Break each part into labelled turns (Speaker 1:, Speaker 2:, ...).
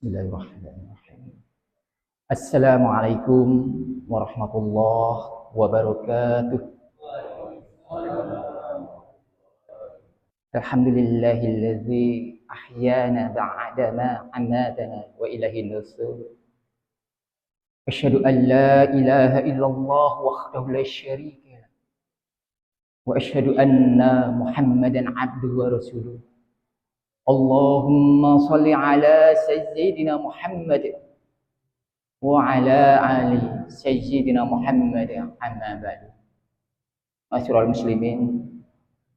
Speaker 1: Bismillahirrahmanirrahim. Assalamualaikum warahmatullahi wabarakatuh. Alhamdulillahilladzi ahyana ba'da ma amatana wa ilaihin nusur. Asyhadu an la ilaha illallah wahdahu la syarika lah. Wa asyhadu anna Muhammadan abduhu wa rasuluh. Allahumma shalli ala sayyidina Muhammad wa ala ali sayyidina Muhammad amma ba'du. Ma'asyiral muslimin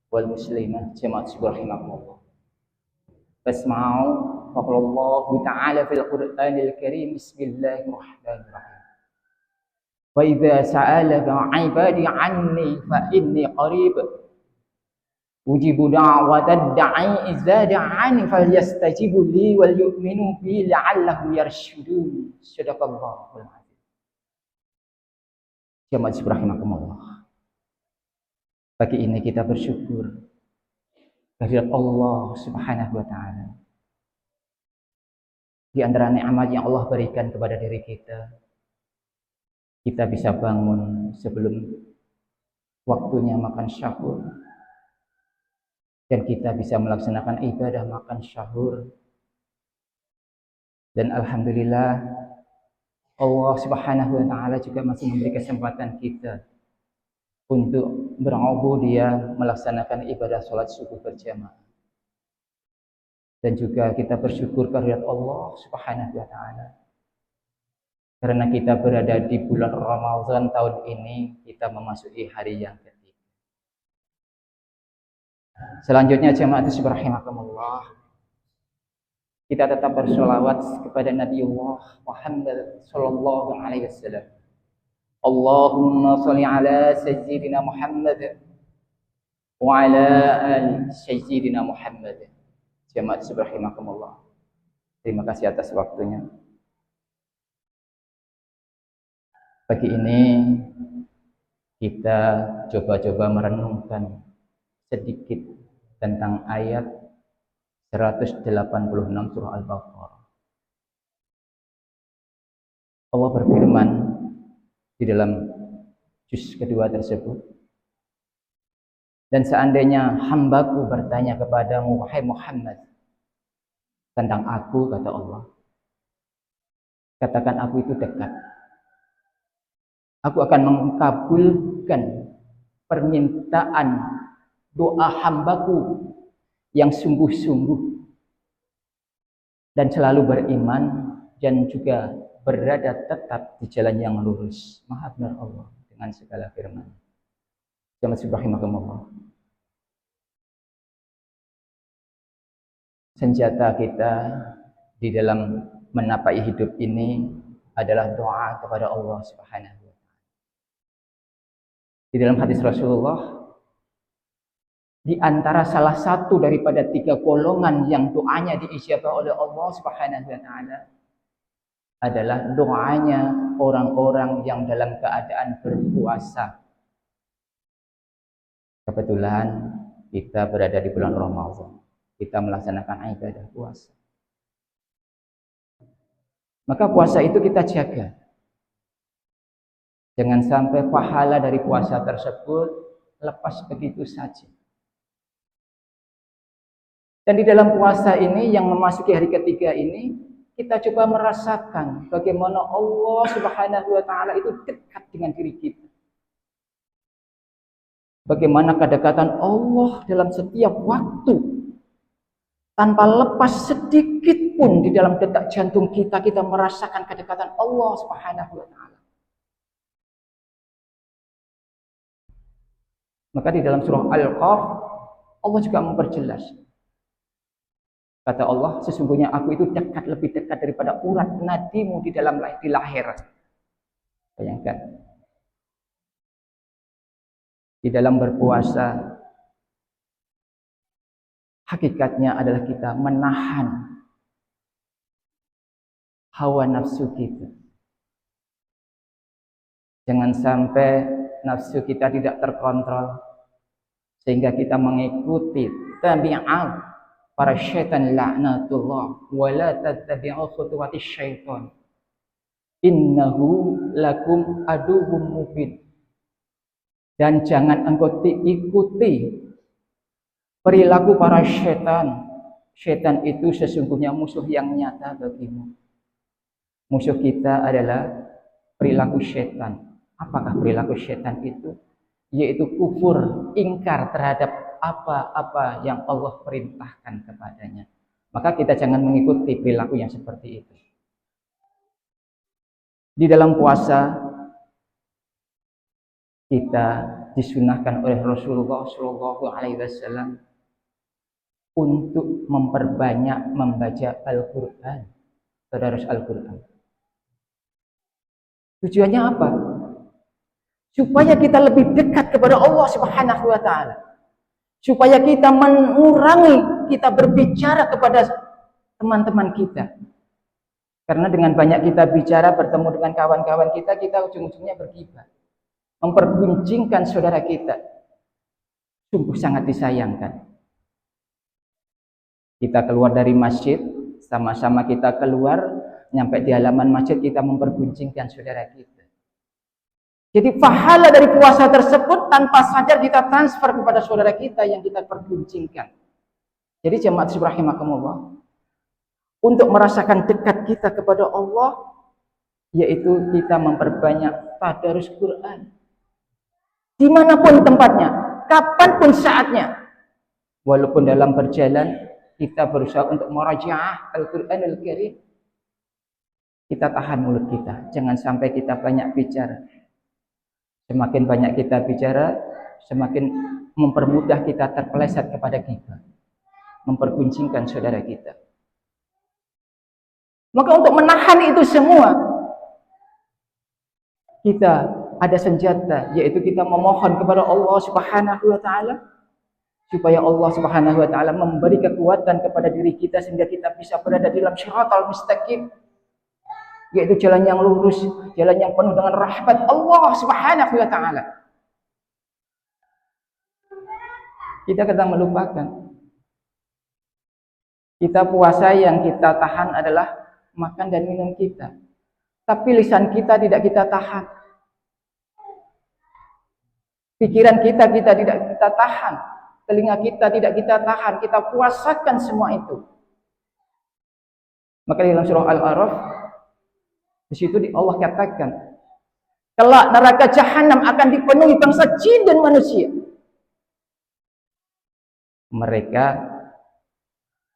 Speaker 1: wal muslimat jamaat subhanallahi. Fasma'u faqalallahu ta'ala fil Qur'anil Karim. Bismillahirrahmanirrahim. Wa idza sa'alaka 'ibadi 'anni fa inni qarib ujibu da'watad da'i idza da'ani falyastajibu li wal yu'minu bi la'allahum yarshudun. Shadaqallahul azim. Jamaat subhanallahi. Pagi ini kita bersyukur kehadirat Allah Subhanahu wa taala. Di antara nikmat yang Allah berikan kepada diri kita bisa bangun sebelum waktunya makan sahur. Dan kita bisa melaksanakan ibadah makan sahur. Dan alhamdulillah Allah Subhanahu wa taala juga masih memberi kesempatan kita untuk berubudiyah melaksanakan ibadah salat subuh berjamaah. Dan juga kita bersyukur kehadirat Allah Subhanahu wa taala. Karena kita berada di bulan Ramadan tahun ini, kita memasuki hari yang ketiga. Selanjutnya jemaat subhanallahi, kita tetap bersolawat kepada Nabiullah Muhammad sallallahu alaihi wasallam. Allahumma shalli ala sayyidina Muhammad wa ala ali sayyidina Muhammad. Jemaat subhanallahi, terima kasih atas waktunya. Pagi ini kita coba-coba merenungkan sedikit tentang ayat 186 surah Al-Baqarah. Allah berfirman di dalam juz kedua tersebut, dan seandainya hambaku bertanya kepadamu, wahai Muhammad, tentang aku, kata Allah, katakan aku itu dekat. Aku akan mengabulkan permintaan doa hambaku yang sungguh-sungguh dan selalu beriman dan juga berada tetap di jalan yang lurus. Maha benar Allah dengan segala firman. Jamaah subhanallahi. Senjata kita di dalam menapai hidup ini adalah doa kepada Allah Subhanahu wa taala. Di dalam hadis Rasulullah, di antara salah satu daripada 3 golongan yang doanya diijabah oleh Allah Subhanahu wa taala adalah doanya orang-orang yang dalam keadaan berpuasa. Kebetulan kita berada di bulan Ramadan. Kita melaksanakan ibadah puasa. Maka puasa itu kita jaga. Jangan sampai pahala dari puasa tersebut lepas begitu saja. Dan di dalam puasa ini yang memasuki hari ketiga ini, kita coba merasakan bagaimana Allah Subhanahu wa taala itu dekat dengan diri kita. Bagaimana kedekatan Allah dalam setiap waktu. Tanpa lepas sedikit pun di dalam detak jantung kita, kita merasakan kedekatan Allah Subhanahu wa taala. Maka di dalam surah Al-Qaf Allah juga memperjelas. Kata Allah, sesungguhnya aku itu dekat, lebih dekat daripada urat nadimu di dalam di lahir. Bayangkan. Di dalam berpuasa, hakikatnya adalah kita menahan hawa nafsu kita. Jangan sampai nafsu kita tidak terkontrol, sehingga kita mengikuti tabi'at para syaitan laknatullah, wa la tattabi'u khutuwatis syaitan. Innahu lakum aduwwum mubin. Dan jangan engkau ikuti perilaku para syaitan. Syaitan itu sesungguhnya musuh yang nyata bagimu. Musuh kita adalah perilaku syaitan. Apakah perilaku syaitan itu? Yaitu kufur, ingkar terhadap apa-apa yang Allah perintahkan kepadanya. Maka kita jangan mengikuti perilaku yang seperti itu. Di dalam puasa kita disunahkan oleh Rasulullah SAW untuk memperbanyak membaca Al-Quran, tadarus Al-Quran. Tujuannya apa? Supaya kita lebih dekat kepada Allah Subhanahu wa Ta'ala. Supaya kita mengurangi kita berbicara kepada teman-teman kita. Karena dengan banyak kita bicara, bertemu dengan kawan-kawan kita ujung-ujungnya bergibah. Memperguncingkan saudara kita. Sungguh sangat disayangkan. Kita keluar dari masjid, sama-sama kita keluar, nyampe di halaman masjid kita memperguncingkan saudara kita. Jadi pahala dari puasa tersebut tanpa sadar kita transfer kepada saudara kita yang kita perguncingkan. Jadi jemaat rahimakumullah, untuk merasakan dekat kita kepada Allah, yaitu kita memperbanyak tadarus Quran. Dimanapun tempatnya, kapanpun saatnya. Walaupun dalam perjalanan, kita berusaha untuk murajaah Al-Quranul Karim. Kita tahan mulut kita, jangan sampai kita banyak bicara. Semakin banyak kita bicara, semakin mempermudah kita terpeleset kepada kita, memperguncingkan saudara kita. Maka untuk menahan itu semua, kita ada senjata, yaitu kita memohon kepada Allah Subhanahu wa Ta'ala, supaya Allah Subhanahu wa Ta'ala memberi kekuatan kepada diri kita sehingga kita bisa berada dalam syiratal mustaqim, yaitu jalan yang lurus, jalan yang penuh dengan rahmat Allah Subhanahu wa Ta'ala. Kita kadang melupakan, kita puasa yang kita tahan adalah makan dan minum kita, tapi lisan kita tidak kita tahan, pikiran kita tidak kita tahan, telinga kita tidak kita tahan, kita puasakan semua itu. Maka dalam surah Al-A'raf, di situ Allah katakan, kelak neraka jahanam akan dipenuhi bangsa jin dan manusia. Mereka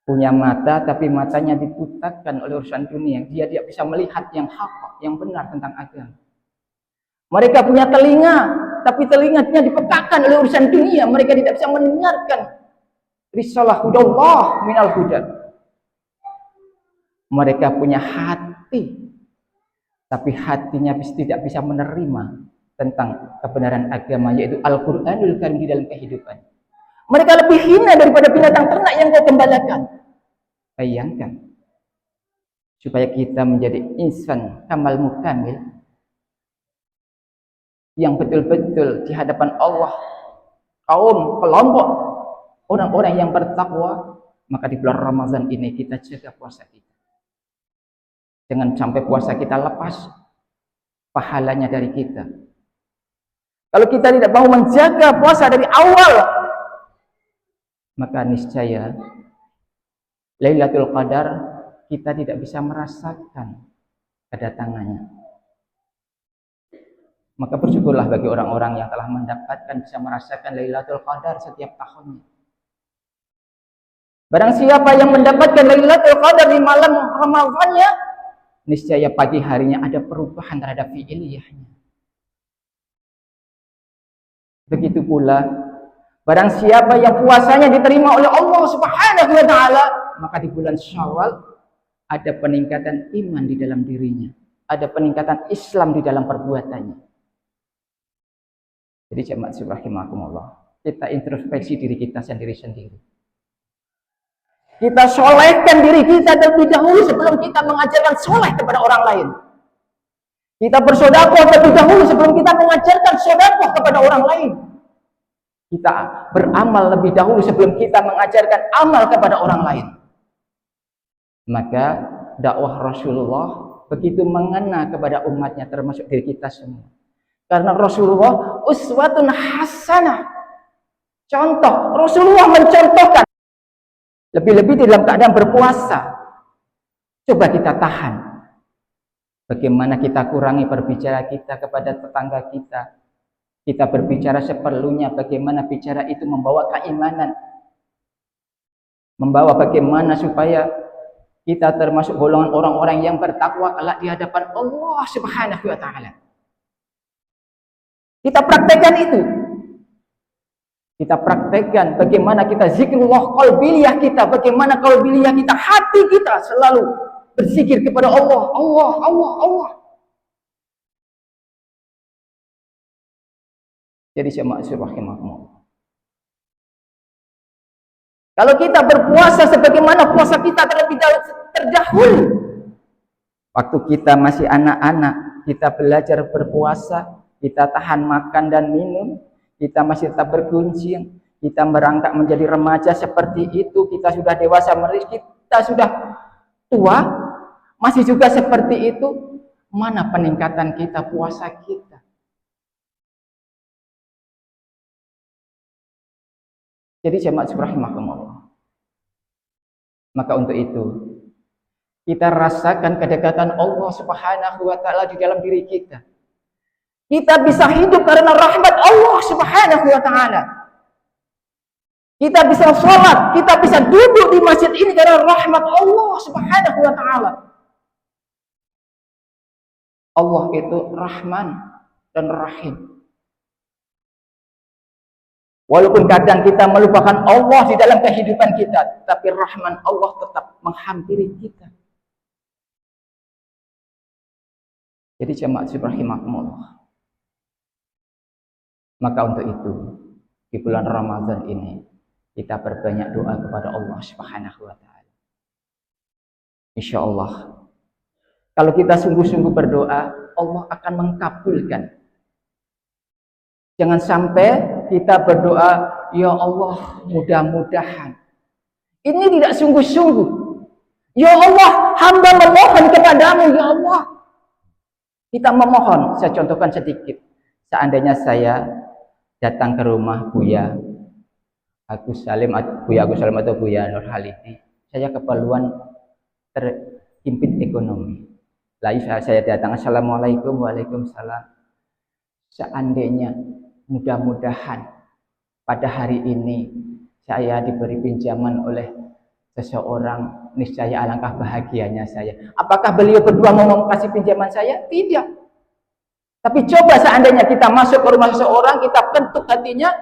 Speaker 1: punya mata, tapi matanya diputahkan oleh urusan dunia. Dia tidak bisa melihat yang hak, yang benar tentang agama. Mereka punya telinga, tapi telinganya dipekakkan oleh urusan dunia. Mereka tidak bisa mendengarkan risalah hudallah minal huda. Mereka punya hati, tapi hatinya tidak bisa menerima tentang kebenaran agama, yaitu Al-Quranul Karim di dalam kehidupan. Mereka lebih hina daripada binatang ternak yang kau gembalakan. Bayangkan, supaya kita menjadi insan kamal mukamil, yang betul-betul di hadapan Allah, kaum kelompok orang-orang yang bertakwa, maka di bulan Ramadan ini kita jaga puasa kita. Jangan sampai puasa kita lepas pahalanya dari kita. Kalau kita tidak mau menjaga puasa dari awal, maka niscaya Lailatul Qadar kita tidak bisa merasakan kedatangannya. Maka bersyukurlah bagi orang-orang yang telah mendapatkan, bisa merasakan Lailatul Qadar setiap tahunnya. Barang siapa yang mendapatkan Lailatul Qadar di malam Ramadannya, niscaya pagi harinya ada perubahan terhadap fi'iliyahnya. Begitu pula, barang siapa yang puasanya diterima oleh Allah Subhanahu wa Ta'ala, maka di bulan Syawal ada peningkatan iman di dalam dirinya, ada peningkatan Islam di dalam perbuatannya. Jadi jemaat rahimakumullah, kita introspeksi diri kita sendiri-sendiri. Kita solehkan diri kita terlebih dahulu sebelum kita mengajarkan soleh kepada orang lain. Kita bersedekah terlebih dahulu sebelum kita mengajarkan sedekah kepada orang lain. Kita beramal lebih dahulu sebelum kita mengajarkan amal kepada orang lain. Maka dakwah Rasulullah begitu mengena kepada umatnya, termasuk diri kita semua. Karena Rasulullah uswatun hasanah. Contoh, Rasulullah mencontohkan. Lebih-lebih di dalam keadaan berpuasa. Coba kita tahan. Bagaimana kita kurangi berbicara kita kepada tetangga kita. Kita berbicara seperlunya, bagaimana bicara itu membawa keimanan. Membawa bagaimana supaya kita termasuk golongan orang-orang yang bertakwa kelak di hadapan Allah Subhanahu wa taala. Kita praktekkan itu. Kita praktekkan bagaimana kita zikrullah qalbiyah kita, bagaimana qalbiyah kita, hati kita selalu berzikir kepada Allah, Allah, Allah, Allah. Jadi jemaah rahimahumullah. Kalau kita berpuasa sebagaimana puasa kita terlebih terdahulu. Waktu kita masih anak-anak, kita belajar berpuasa, kita tahan makan dan minum, kita masih tetap berguncing, kita merangkak menjadi remaja seperti itu, kita sudah dewasa, kita sudah tua, masih juga seperti itu. Mana peningkatan kita, puasa kita? Jadi jemaah rahimahumullah. Maka untuk itu kita rasakan kedekatan Allah Subhanahu wa taala di dalam diri kita. Kita bisa hidup karena rahmat Allah Subhanahu wa taala. Kita bisa sholat, kita bisa duduk di masjid ini karena rahmat Allah Subhanahu wa taala. Allah itu Rahman dan Rahim. Walaupun kadang kita melupakan Allah di dalam kehidupan kita, tapi Rahman Allah tetap menghampiri kita. Jadi jemaah rahimahumullah. Maka untuk itu, di bulan Ramadan ini, kita berbanyak doa kepada Allah Subhanahu wa taala. Insya Allah, kalau kita sungguh-sungguh berdoa, Allah akan mengkabulkan. Jangan sampai kita berdoa, ya Allah, mudah-mudahan. Ini tidak sungguh-sungguh. Ya Allah, hamba memohon kepadamu, ya Allah. Kita memohon, saya contohkan sedikit. Seandainya saya datang ke rumah Buya Agus Salim atau Buya Nur Halidi, saya keperluan terhimpit ekonomi. Lalu saya datang, assalamualaikum, waalaikumsalam. Seandainya mudah-mudahan pada hari ini saya diberi pinjaman oleh seseorang, niscaya alangkah bahagianya saya. Apakah beliau berdua mau kasih pinjaman saya? Tidak. Tapi coba seandainya kita masuk ke rumah seseorang, kita bentuk hatinya,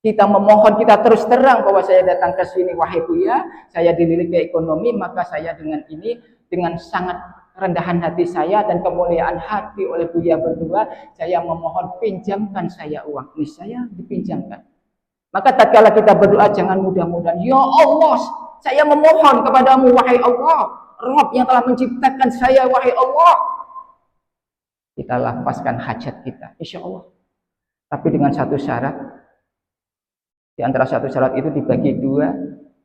Speaker 1: kita memohon, kita terus terang bahwa saya datang ke sini, wahai Buya, saya dimiliki ekonomi, maka saya dengan ini, dengan sangat rendahan hati saya dan kemuliaan hati oleh Buya berdua, saya memohon pinjamkan saya uang. Ini saya dipinjamkan. Maka tatkala kita berdoa, jangan mudah-mudahan, ya Allah, saya memohon kepadamu, wahai Allah, Rabb yang telah menciptakan saya, wahai Allah. Kita lafazkan hajat kita, insya Allah. Tapi dengan satu syarat, di antara satu syarat itu dibagi dua,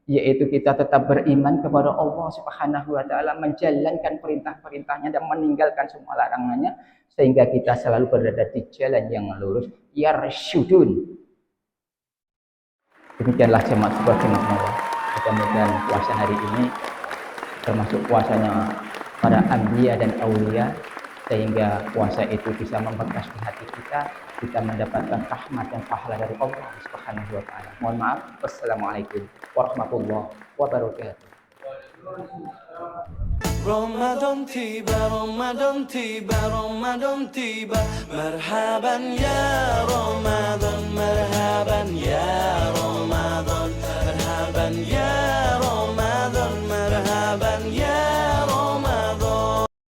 Speaker 1: yaitu kita tetap beriman kepada Allah Subhanahu wa taala, menjalankan perintah-perintahnya dan meninggalkan semua larangannya, sehingga kita selalu berada di jalan yang lurus, yarsyudun. Demikianlah jemaah subhanallah. Mudah-mudahan puasa hari ini termasuk puasanya para anbiya dan aulia, sehingga puasa itu bisa membekas di hati kita, kita mendapatkan rahmat dan pahala dari Allah Subhanahu wa taala. Mohon maaf. Wassalamualaikum warahmatullahi wabarakatuh.
Speaker 2: Ramadan tiba, Ramadan tiba, Ramadan tiba. Marhaban ya Ramadan, marhaban ya Ramadan, marhaban ya